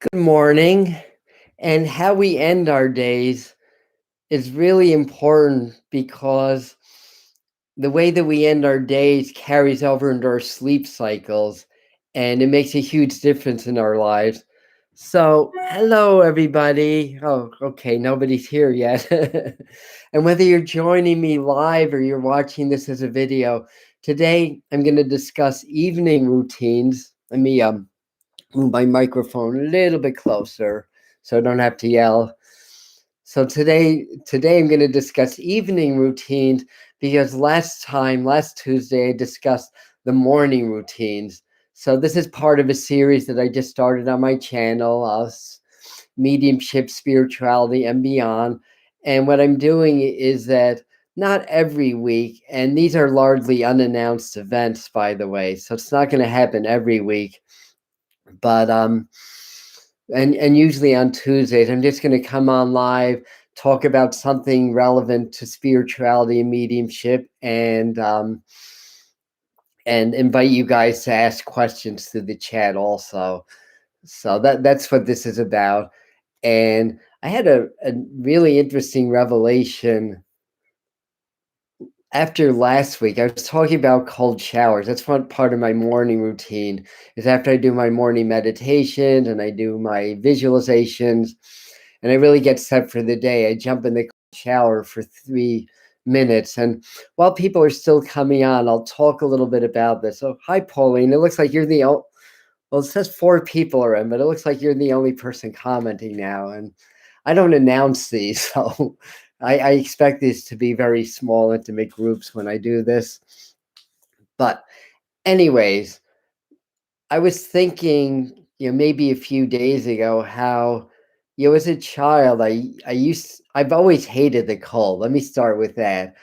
Good morning. And how we end our days is really important because the way that we end our days carries over into our sleep cycles and it makes a huge difference in our lives. So, hello, everybody. Oh, okay, nobody's here yet. And whether you're joining me live or you're watching this as a video, today I'm going to discuss evening routines. Let me move my microphone a little bit closer so I don't have to yell. So today I'm going to discuss evening routines because last Tuesday, I discussed the morning routines. So this is part of a series that I just started on my channel, Mediumship Spirituality and Beyond. And what I'm doing is that not every week, and these are largely unannounced events, by the way, so it's not going to happen every week, but and usually on Tuesdays I'm just going to come on live, talk about something relevant to spirituality and mediumship, and invite you guys to ask questions through the chat also. So that's what this is about. And I had a really interesting revelation after last week. I was talking about cold showers. That's one part of my morning routine, is after I do my morning meditation and I do my visualizations and I really get set for the day, I jump in the cold shower for 3 minutes. And while people are still coming on, I'll talk a little bit about this. So, hi, Pauline. It looks like you're the only, well, it says 4 people are in, but it looks like you're the only person commenting now. And I don't announce these, so I expect these to be very small, intimate groups when I do this. But anyways, I was thinking, maybe a few days ago, how, as a child, I've always hated the cold. Let me start with that.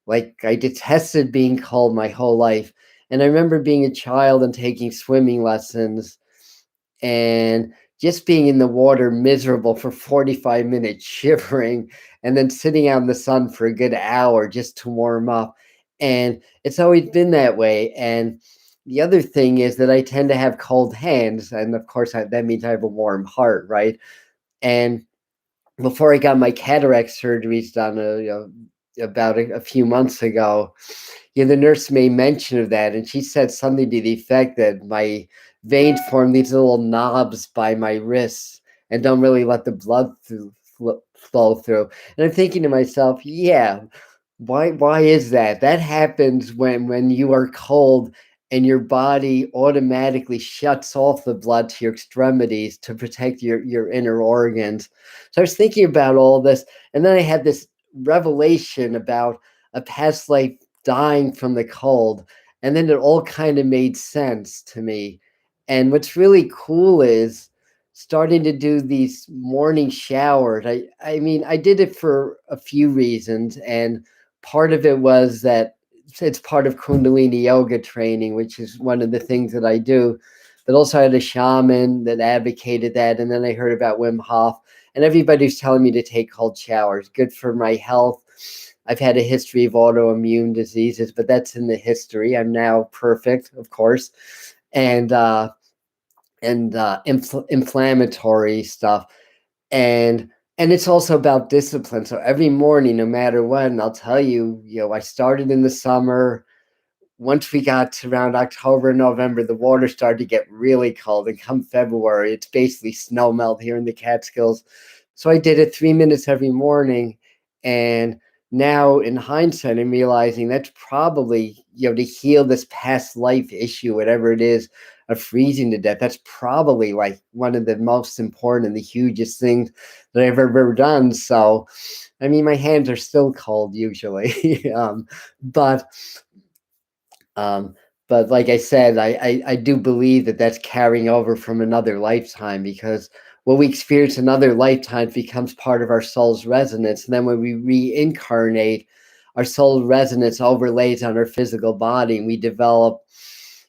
Like, I detested being cold my whole life. And I remember being a child and taking swimming lessons and just being in the water miserable for 45 minutes, shivering, and then sitting out in the sun for a good hour just to warm up. And it's always been that way. And the other thing is that I tend to have cold hands. And of course, that means I have a warm heart, right? And before I got my cataract surgeries done, about a few months ago, the nurse made mention of that, and she said something to the effect that my veins form these little knobs by my wrists and don't really let the blood flow through. And I'm thinking to myself, yeah, why is that? That happens when you are cold and your body automatically shuts off the blood to your extremities to protect your inner organs. So I was thinking about all this, and then I had this revelation about a past life dying from the cold, and then it all kind of made sense to me. And what's really cool is starting to do these morning showers. I mean, I did it for a few reasons, and part of it was that it's part of Kundalini yoga training, which is one of the things that I do. But also, I had a shaman that advocated that, and then I heard about Wim Hof, and everybody's telling me to take cold showers. Good for my health. I've had a history of autoimmune diseases, but that's in the history. I'm now perfect, of course, and inflammatory stuff, and it's also about discipline. So every morning, no matter what, and I'll tell you, I started in the summer. Once we got to around October, November, the water started to get really cold, and come February, it's basically snow melt here in the Catskills. So I did it 3 minutes every morning, and now in hindsight, I'm realizing that's probably, to heal this past life issue, whatever it is, of freezing to death. That's probably like one of the most important and the hugest things that I've ever done. So, I mean, my hands are still cold usually, but um, but like I said, I do believe that that's carrying over from another lifetime, because what we experience in other lifetimes becomes part of our soul's resonance. And then when we reincarnate, our soul resonance overlays on our physical body, and we develop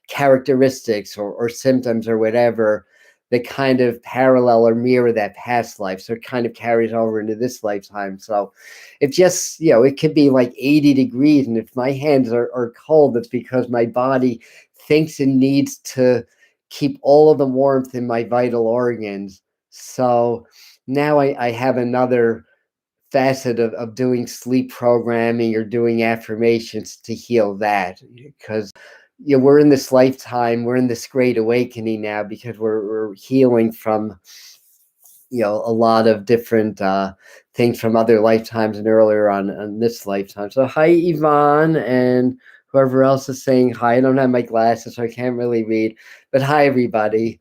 characteristics or symptoms or whatever that kind of parallel or mirror that past life. So it kind of carries over into this lifetime. So if just, it could be like 80 degrees. And if my hands are cold, it's because my body thinks it needs to keep all of the warmth in my vital organs. So now I have another facet of doing sleep programming or doing affirmations to heal that, because we're in this lifetime, we're in this great awakening now, because we're healing from a lot of different things from other lifetimes and earlier on this lifetime. So hi Yvonne, and whoever else is saying hi. I don't have my glasses so I can't really read, but hi everybody.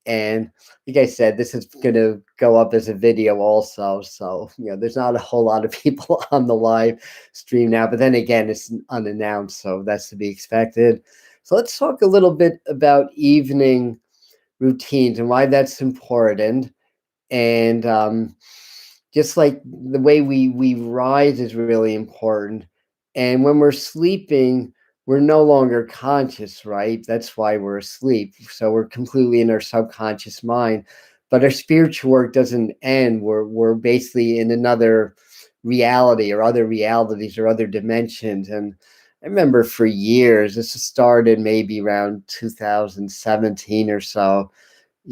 And like I said, this is going to go up as a video also. So, there's not a whole lot of people on the live stream now. But then again, it's unannounced. So that's to be expected. So let's talk a little bit about evening routines and why that's important. And just like the way we rise is really important. And when we're sleeping, we're no longer conscious, right? That's why we're asleep. So we're completely in our subconscious mind. But our spiritual work doesn't end. We're basically in another reality, or other realities, or other dimensions. And I remember for years, this started maybe around 2017 or so,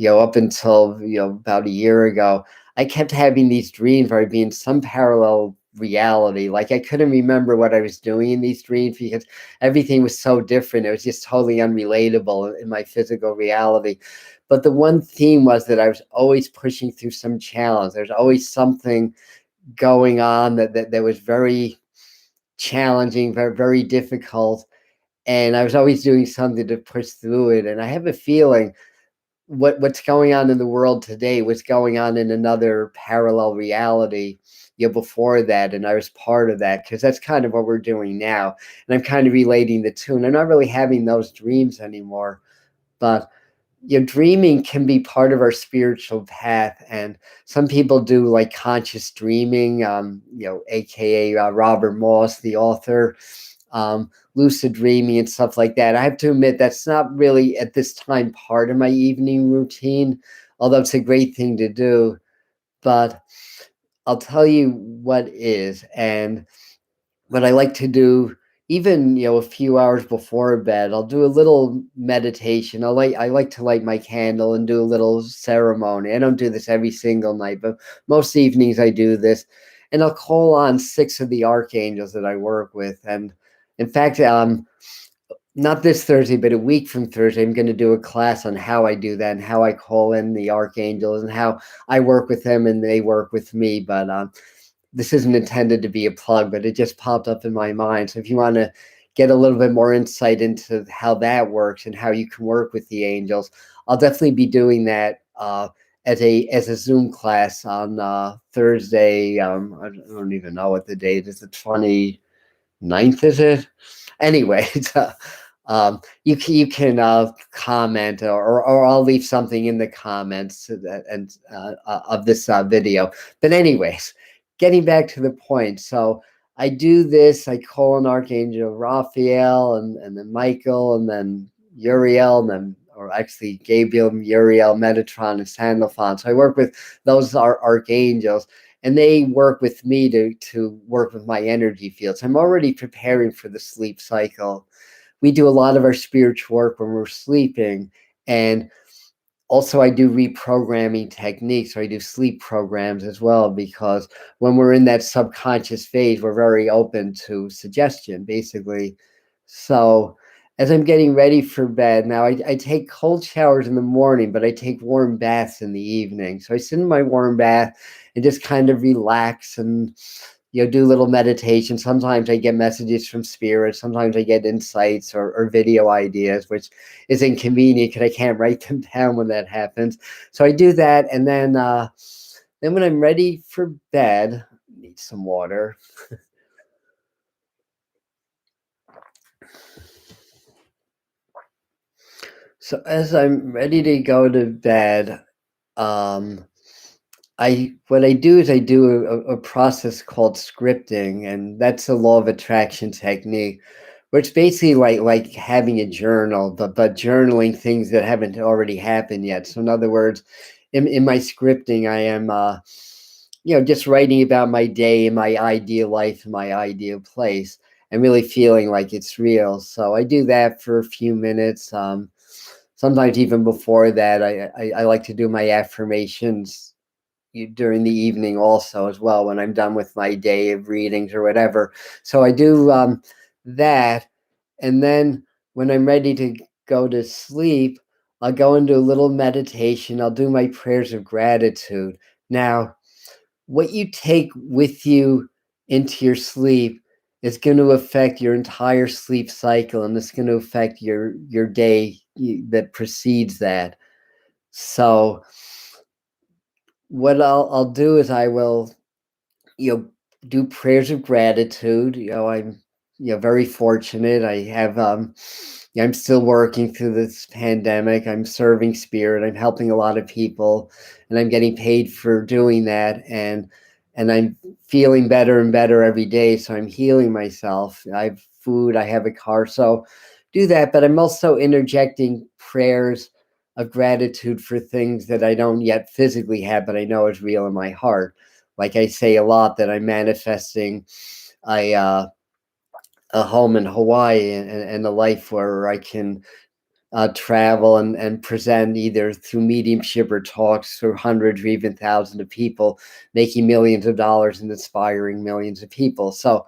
up until about a year ago, I kept having these dreams where I'd be in some parallel reality. Like I couldn't remember what I was doing in these dreams because everything was so different. It was just totally unrelatable in my physical reality. But the one theme was that I was always pushing through some challenge. There's always something going on that was very challenging, very, very difficult. And I was always doing something to push through it. And I have a feeling what's going on in the world today was going on in another parallel reality before that, and I was part of that, because that's kind of what we're doing now. And I'm kind of relating the two, and I'm not really having those dreams anymore. But dreaming can be part of our spiritual path, and some people do like conscious dreaming, aka Robert Moss, the author, lucid dreaming and stuff like that. I have to admit that's not really at this time part of my evening routine, although it's a great thing to do. But I'll tell you what is, and what I like to do, even a few hours before bed, I'll do a little meditation. I like to light my candle and do a little ceremony. I don't do this every single night, but most evenings I do this, and I'll call on 6 of the archangels that I work with. And in fact, not this Thursday, but a week from Thursday, I'm going to do a class on how I do that and how I call in the archangels and how I work with them and they work with me. But this isn't intended to be a plug, but it just popped up in my mind. So if you want to get a little bit more insight into how that works and how you can work with the angels, I'll definitely be doing that as a Zoom class on Thursday. I don't even know what the date is. The 29th, is it? Anyway, you can comment, or I'll leave something in the comments of this video. But anyways, getting back to the point. So I do this. I call on Archangel Raphael, and then Michael, and then Uriel, and then, or actually Gabriel, Uriel, Metatron, and Sandalphon. So I work with those archangels, and they work with me to work with my energy fields. I'm already preparing for the sleep cycle. We do a lot of our spiritual work when we're sleeping, and also I do reprogramming techniques, or I do sleep programs as well, because when we're in that subconscious phase, we're very open to suggestion, basically. So as I'm getting ready for bed now, I take cold showers in the morning, but I take warm baths in the evening. So I sit in my warm bath and just kind of relax and do a little meditation. Sometimes I get messages from spirit. Sometimes I get insights or video ideas, which is inconvenient because I can't write them down when that happens. So I do that, and then when I'm ready for bed, I need some water. So as I'm ready to go to bed, um, what I do is I do a process called scripting, and that's a law of attraction technique, which basically like having a journal, but journaling things that haven't already happened yet. So in other words, in my scripting, I am just writing about my day and my ideal life and my ideal place, and really feeling like it's real. So I do that for a few minutes. Sometimes even before that, I like to do my affirmations during the evening also as well when I'm done with my day of readings or whatever. So I do that, and then when I'm ready to go to sleep, I'll go into a little meditation. I'll do my prayers of gratitude. Now, what you take with you into your sleep is going to affect your entire sleep cycle, and it's going to affect your day that precedes that. So what I'll do is I will, you know, do prayers of gratitude. I'm, very fortunate. I have, I'm still working through this pandemic. I'm serving spirit. I'm helping a lot of people, and I'm getting paid for doing that. And I'm feeling better and better every day. So I'm healing myself. I have food. I have a car. So do that. But I'm also interjecting prayers of gratitude for things that I don't yet physically have, but I know is real in my heart. Like I say a lot that I'm manifesting a uh, a home in Hawaii and a life where I can travel and present either through mediumship or talks to hundreds or even thousands of people, making millions of dollars and inspiring millions of people. So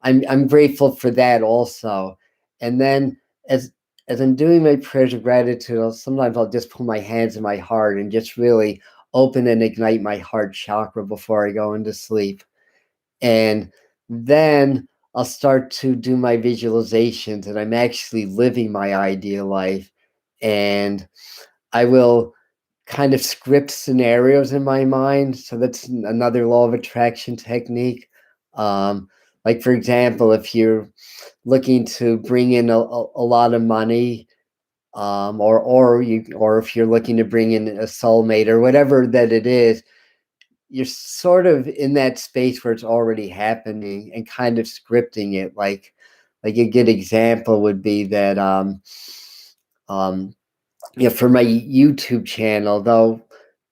I'm grateful for that also. And then as I'm doing my prayers of gratitude, sometimes I'll just put my hands in my heart and just really open and ignite my heart chakra before I go into sleep. And then I'll start to do my visualizations, and I'm actually living my ideal life. And I will kind of script scenarios in my mind. So that's another law of attraction technique. Um, like, for example, if you're looking to bring in a lot of money, or if you're looking to bring in a soulmate or whatever that it is, you're sort of in that space where it's already happening and kind of scripting it. Like a good example would be that um for my YouTube channel, though,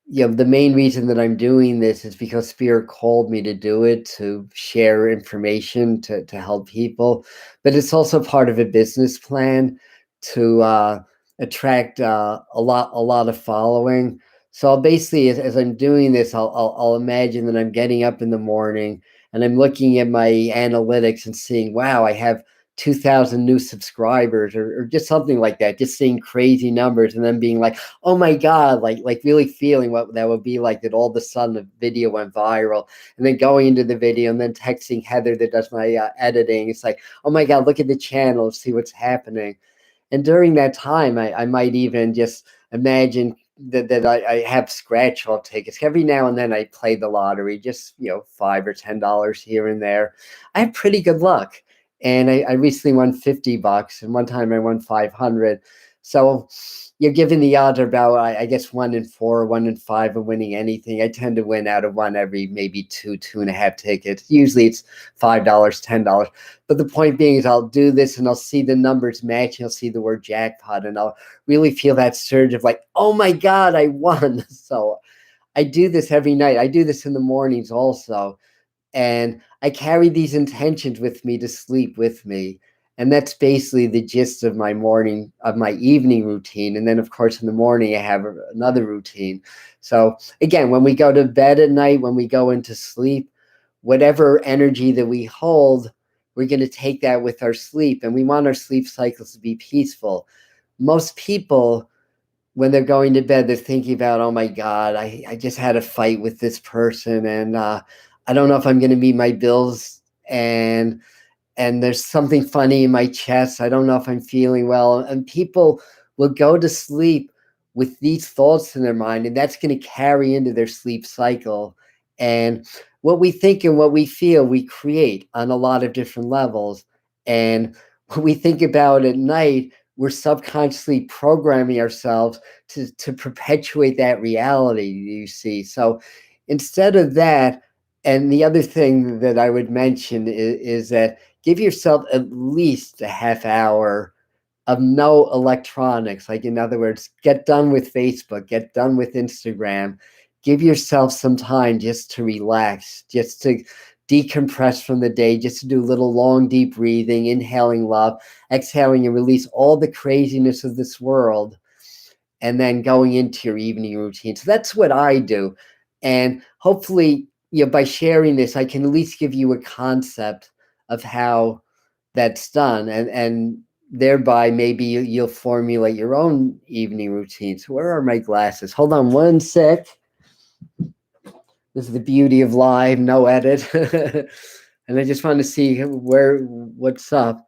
the main reason that I'm doing this is because Spirit called me to do it, to share information, to help people. But it's also part of a business plan to attract a lot of following. So I'll basically, as I'm doing this, I'll imagine that I'm getting up in the morning and I'm looking at my analytics and seeing, wow, I have 2,000 new subscribers, or just something like that, just seeing crazy numbers and then being like, oh my God, like really feeling what that would be like, that all of a sudden the video went viral, and then going into the video and then texting Heather that does my editing. It's like, oh my God, look at the channel, see what's happening. And during that time, I might even just imagine that I have scratch off tickets. Every now and then I play the lottery, just, $5 or $10 here and there. I have pretty good luck. And I recently won $50, and one time I won 500. So you're given the odds are about, I guess, 1 in 4, 1 in 5 of winning anything. I tend to win out of one every maybe 2.5 tickets. Usually it's $5, $10. But the point being is I'll do this and I'll see the numbers match, and I'll see the word jackpot, and I'll really feel that surge of like, oh my God, I won. So I do this every night. I do this in the mornings also. And I carry these intentions with me to sleep with me. And that's basically the gist of my evening routine. And then, of course, in the morning, I have another routine. So again, when we go to bed at night, when we go into sleep, whatever energy that we hold, we're going to take that with our sleep. And we want our sleep cycles to be peaceful. Most people, when they're going to bed, they're thinking about, oh my God, I just had a fight with this person, and I don't know if I'm going to meet my bills, and there's something funny in my chest. I don't know if I'm feeling well. And people will go to sleep with these thoughts in their mind, and that's going to carry into their sleep cycle. And what we think and what we feel, we create on a lot of different levels. And what we think about at night, we're subconsciously programming ourselves to perpetuate that reality, you see. So instead of that, and the other thing that I would mention is that give yourself at least a half hour of no electronics. Like, in other words, get done with Facebook, get done with Instagram. Give yourself some time just to relax, just to decompress from the day, just to do a little long, deep breathing, inhaling love, exhaling and release all the craziness of this world, and then going into your evening routine. So that's what I do. And hopefully, by sharing this, I can at least give you a concept of how that's done, and thereby maybe you'll formulate your own evening routine. So where are my glasses? Hold on one sec. This is the beauty of live, no edit. And I just want to see what's up.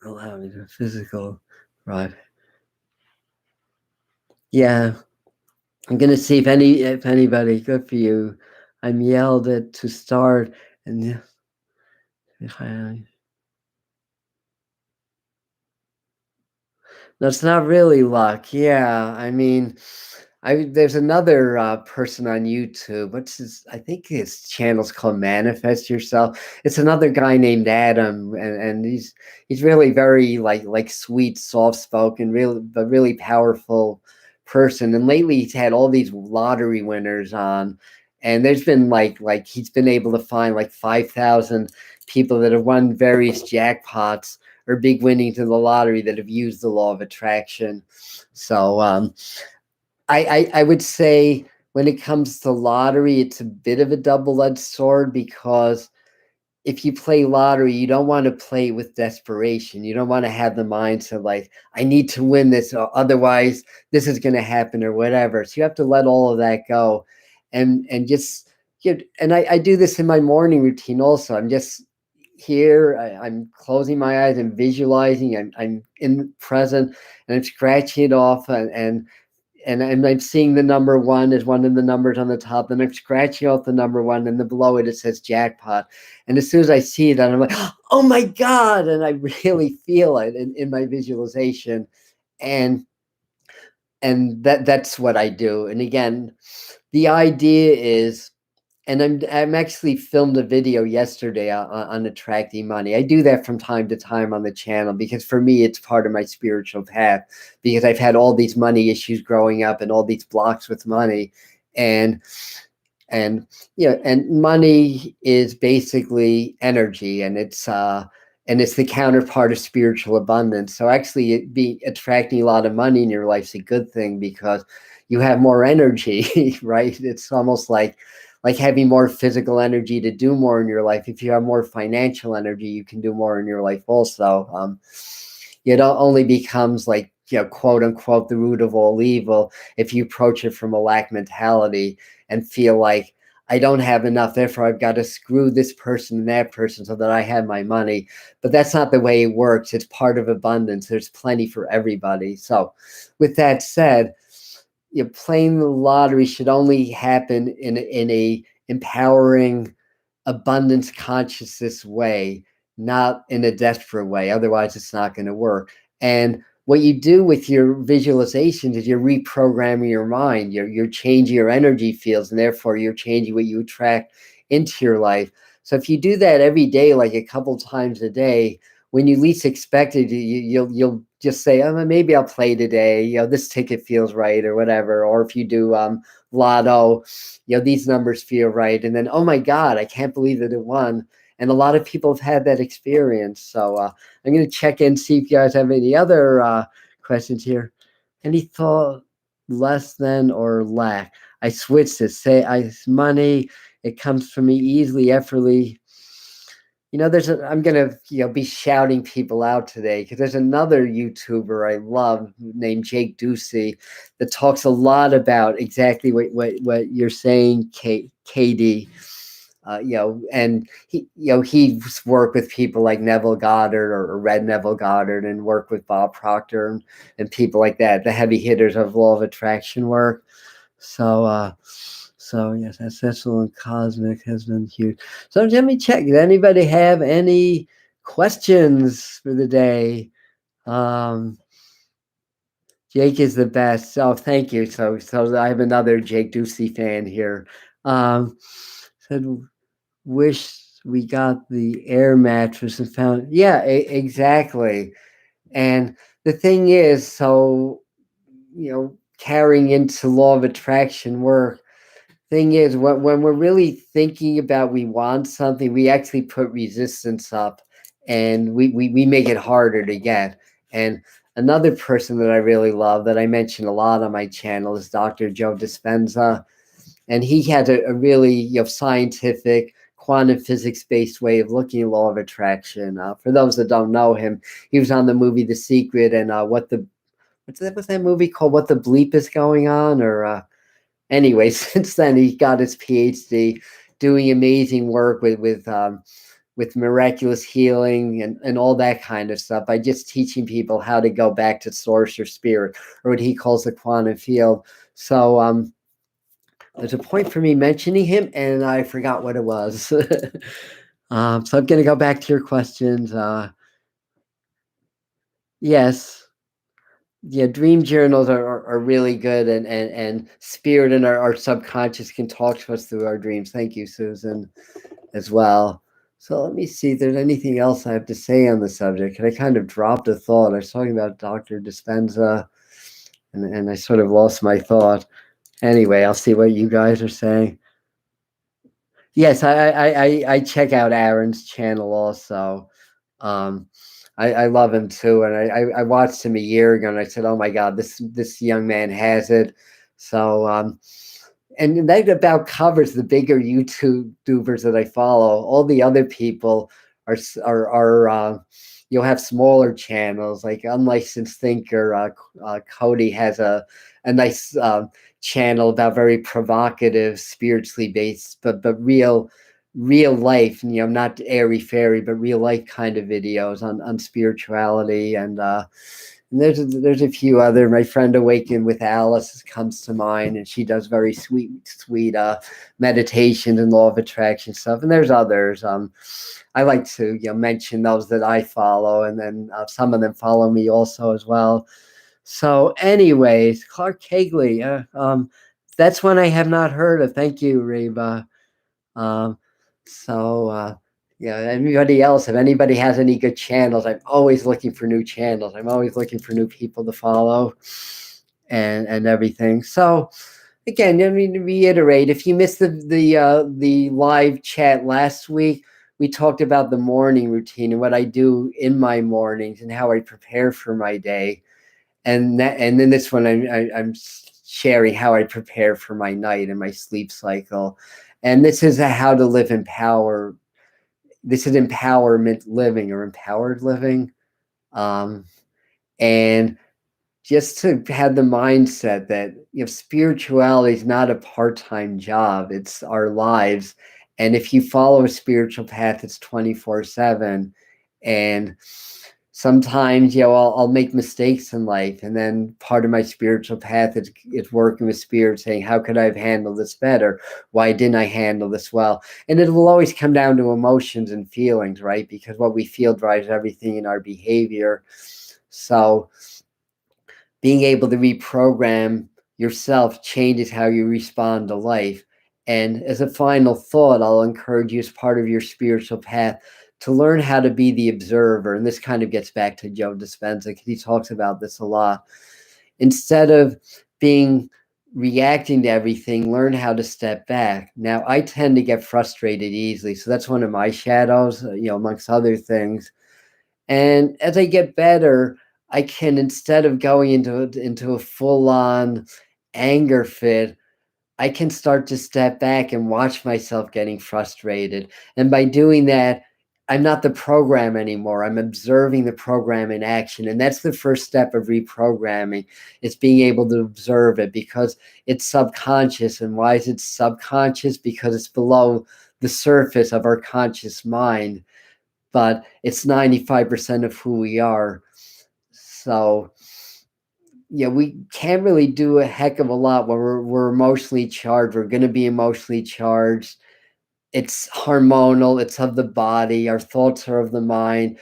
Allow me to physical, right? Yeah, I'm gonna see if anybody. Good for you. I'm yelled at to start, and that's not really luck. Yeah, I mean, there's another person on YouTube. What's his? I think his channel's called Manifest Yourself. It's another guy named Adam, and he's really very like sweet, soft spoken, really but really powerful person. And lately he's had all these lottery winners on, and there's been like he's been able to find like 5,000 people that have won various jackpots or big winnings in the lottery that have used the law of attraction. So I would say when it comes to lottery, it's a bit of a double-edged sword, because if you play lottery, you don't want to play with desperation. You don't want to have the mindset like, I need to win this, or otherwise this is going to happen or whatever. So you have to let all of that go, and just and I do this in my morning routine also. I'm just here. I'm closing my eyes and visualizing. I'm in the present, and I'm scratching it off, and I'm seeing the number one as one of the numbers on the top. Then I'm scratching out the number one, and then below it says jackpot. And as soon as I see that, I'm like, oh my God. And I really feel it in my visualization. And that's what I do. And again, the idea is, and I'm actually filmed a video yesterday on attracting money. I do that from time to time on the channel because for me it's part of my spiritual path, because I've had all these money issues growing up and all these blocks with money, and and and money is basically energy, and it's the counterpart of spiritual abundance. So actually attracting a lot of money in your life is a good thing, because you have more energy. Right? It's almost like having more physical energy to do more in your life. If you have more financial energy, you can do more in your life also. It only becomes like, quote unquote, the root of all evil if you approach it from a lack mentality and feel like, I don't have enough, therefore I've got to screw this person and that person so that I have my money. But that's not the way it works. It's part of abundance. There's plenty for everybody. So with that said, playing the lottery should only happen in a empowering, abundance consciousness way, not in a desperate way. Otherwise, it's not going to work. And what you do with your visualizations is you're reprogramming your mind. You're changing your energy fields, and therefore you're changing what you attract into your life. So if you do that every day, like a couple times a day, when you least expect it, you'll just say, oh, maybe I'll play today. This ticket feels right or whatever. Or if you do lotto, these numbers feel right. And then, oh my God, I can't believe that it won. And a lot of people have had that experience. So I'm going to check in, see if you guys have any other questions here. Any thought less than or lack? I switched it. Say money. It comes from me easily, effortlessly. I'm gonna be shouting people out today, because there's another YouTuber I love named Jake Ducey that talks a lot about exactly what you're saying, KD. And he's worked with people like Neville Goddard or Red Neville Goddard, and worked with Bob Proctor and people like that, the heavy hitters of law of attraction work. So yes, ancestral and cosmic has been huge. So let me check. Does anybody have any questions for the day? Jake is the best. Oh, thank you. So I have another Jake Ducey fan here. Said, wish we got the air mattress and found. Yeah, exactly. And the thing is, so carrying into law of attraction work, thing is, when we're really thinking about we want something, we actually put resistance up, and we make it harder to get. And another person that I really love, that I mention a lot on my channel, is Dr. Joe Dispenza. and he had a really scientific quantum physics based way of looking at law of attraction. For those that don't know him, he was on the movie The Secret, and what's that movie called? What the bleep is going on? Or anyway, since then he got his PhD, doing amazing work with miraculous healing and all that kind of stuff by just teaching people how to go back to source or spirit, or what he calls the quantum field. So there's a point for me mentioning him, and I forgot what it was. So I'm going to go back to your questions. Yes. Yeah, dream journals are really good, and spirit and our subconscious can talk to us through our dreams. Thank you, Susan, as well. So let me see if there's anything else I have to say on the subject. And I kind of dropped a thought. I was talking about Dr. Dispenza, and I sort of lost my thought. Anyway, I'll see what you guys are saying. Yes, I check out Aaron's channel also. I love him too, and I watched him a year ago, and I said, "Oh my God, this young man has it." So and that about covers the bigger YouTubers that I follow. All the other people are you'll have smaller channels like Unlicensed Thinker. Cody has a nice channel about very provocative, spiritually based, but real life, not airy fairy, but real life kind of videos on spirituality. And there's a few other. My friend Awaken with Alice comes to mind, and she does very sweet meditation and law of attraction stuff. And there's others. I like to mention those that I follow, and then some of them follow me also as well. So, anyways, Clark Kegley, that's one I have not heard of. Thank you, Reba. Yeah, anybody else, if anybody has any good channels, I'm always looking for new channels. I'm always looking for new people to follow and everything. So again, I mean, to reiterate, if you missed the live chat last week, we talked about the morning routine and what I do in my mornings and how I prepare for my day. And then this one I'm sharing how I prepare for my night and my sleep cycle. And this is how to live in power. This is empowerment living, or empowered living. And just to have the mindset that spirituality is not a part-time job, it's our lives. And if you follow a spiritual path, it's 24/7. And sometimes I'll make mistakes in life, and then part of my spiritual path is working with spirit, saying, how could I have handled this better? Why didn't I handle this well? And it will always come down to emotions and feelings, right? Because what we feel drives everything in our behavior. So being able to reprogram yourself changes how you respond to life. And as a final thought, I'll encourage you, as part of your spiritual path, to learn how to be the observer. And this kind of gets back to Joe Dispenza, because he talks about this a lot. Instead of reacting to everything, learn how to step back. Now, I tend to get frustrated easily, so that's one of my shadows, amongst other things. And as I get better, I can, instead of going into a full-on anger fit, I can start to step back and watch myself getting frustrated. And by doing that, I'm not the program anymore. I'm observing the program in action. And that's the first step of reprogramming. It's being able to observe it, because it's subconscious. And why is it subconscious? Because it's below the surface of our conscious mind, but it's 95% of who we are. So we can't really do a heck of a lot when we're emotionally charged. We're going to be emotionally charged. It's hormonal. It's of the body. Our thoughts are of the mind.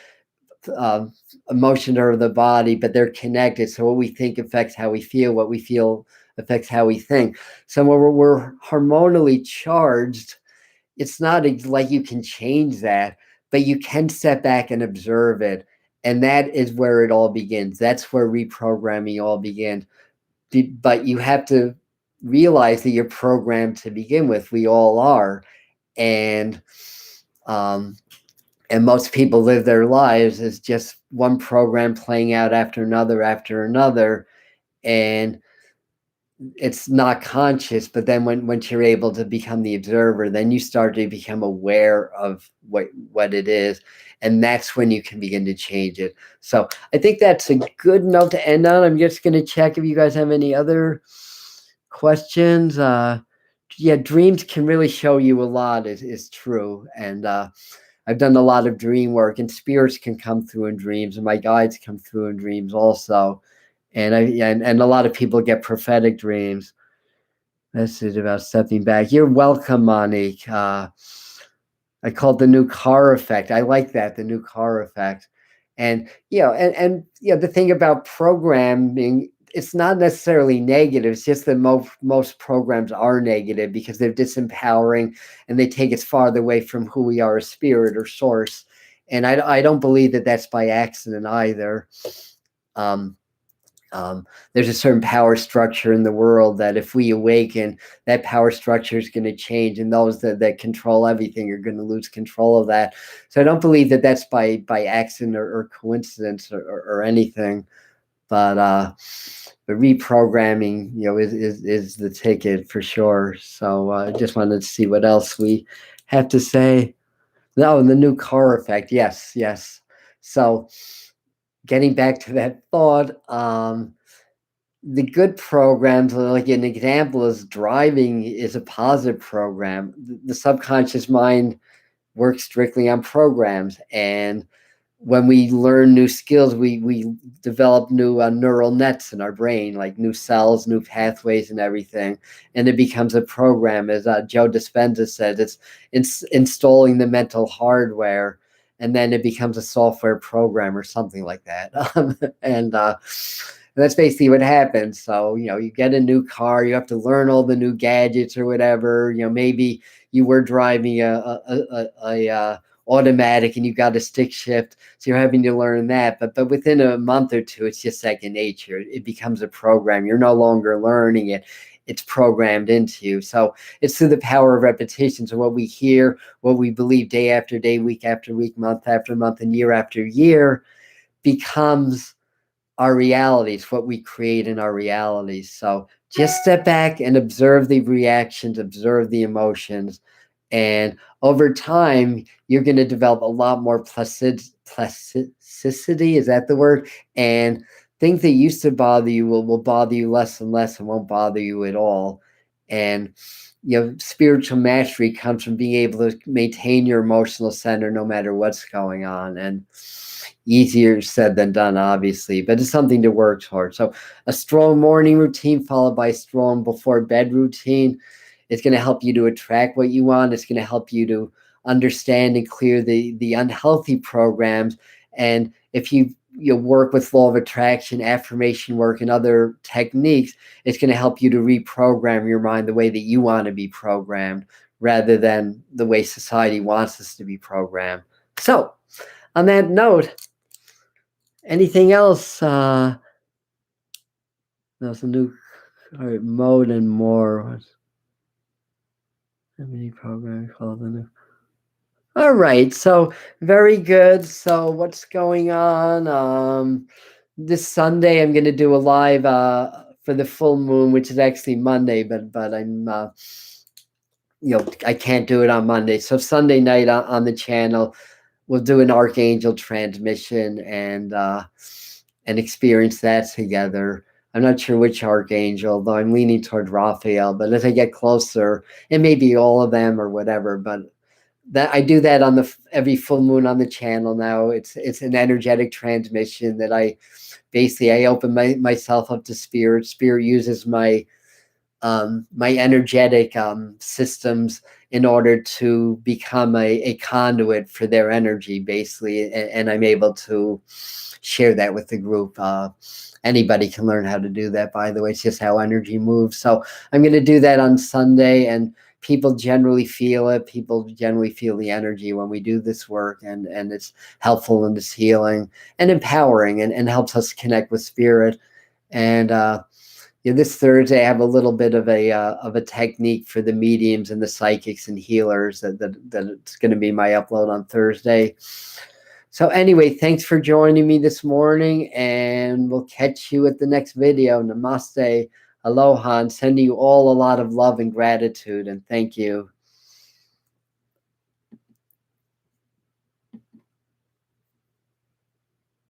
Emotions are of the body, but they're connected. So what we think affects how we feel. What we feel affects how we think. So when we're hormonally charged, it's not like you can change that, but you can step back and observe it. And that is where it all begins. That's where reprogramming all begins. But you have to realize that you're programmed to begin with. We all are. And most people live their lives as just one program playing out after another. And it's not conscious, but then once you're able to become the observer, then you start to become aware of what it is, and that's when you can begin to change it. So I think that's a good note to end on. I'm just going to check if you guys have any other questions. Yeah, dreams can really show you a lot, is true. And I've done a lot of dream work, and spirits can come through in dreams, and my guides come through in dreams also. And and a lot of people get prophetic dreams. Message about stepping back. You're welcome, Monique. I call it the new car effect. I like that, the new car effect. And the thing about programming, it's not necessarily negative. It's just that most programs are negative because they're disempowering and they take us farther away from who we are as spirit or source. And I don't believe that that's by accident either. Um, there's a certain power structure in the world that if we awaken, that power structure is going to change, and those that control everything are going to lose control of that. So I don't believe that that's by accident or coincidence or anything, but the reprogramming, is the ticket for sure. So I just wanted to see what else we have to say. No, the new car effect. Yes, yes. So getting back to that thought, the good programs, like an example is driving, is a positive program. The subconscious mind works strictly on programs, and when we learn new skills, we develop new neural nets in our brain, like new cells, new pathways, and everything, and it becomes a program. As Joe Dispenza said, it's installing the mental hardware, and then it becomes a software program or something like that. And that's basically what happens. So, you get a new car, you have to learn all the new gadgets or whatever. Maybe you were driving a automatic and you got a stick shift, so you're having to learn that. But within a month or two, it's just second nature. It becomes a program. You're no longer learning it. It's programmed into you. So it's through the power of repetition. So what we hear, what we believe day after day, week after week, month after month, and year after year becomes our realities, what we create in our realities. So just step back and observe the reactions, observe the emotions. And over time, you're going to develop a lot more plasticity. Is that the word? And things that used to bother you will bother you less and less and won't bother you at all. And spiritual mastery comes from being able to maintain your emotional center no matter what's going on. And easier said than done, obviously, but it's something to work towards. So a strong morning routine followed by a strong before bed routine is going to help you to attract what you want. It's going to help you to understand and clear the unhealthy programs. And if you work with law of attraction, affirmation work, and other techniques, it's going to help you to reprogram your mind the way that you want to be programmed rather than the way society wants us to be programmed. So on that note, anything else? There's a new mode and more. How many programs called the new? All right, so very good. So what's going on? This Sunday I'm going to do a live for the full moon, which is actually Monday, but I'm I can't do it on Monday. So Sunday night on the channel, we'll do an archangel transmission and experience that together. I'm not sure which archangel, though I'm leaning toward Raphael. But as I get closer, it may be all of them or whatever. But that I do that on every full moon on the channel now. It's an energetic transmission that I open myself up to spirit. Spirit uses my energetic systems in order to become a conduit for their energy, basically, and I'm able to share that with the group. Anybody can learn how to do that, by the way. It's just how energy moves. So I'm going to do that on Sunday, and people generally feel it. People generally feel the energy when we do this work, and it's helpful and it's healing and empowering and helps us connect with spirit. And this Thursday, I have a little bit of a technique for the mediums and the psychics and healers that it's going to be my upload on Thursday. So anyway, thanks for joining me this morning, and we'll catch you at the next video. Namaste. Aloha, and sending you all a lot of love and gratitude. And thank you.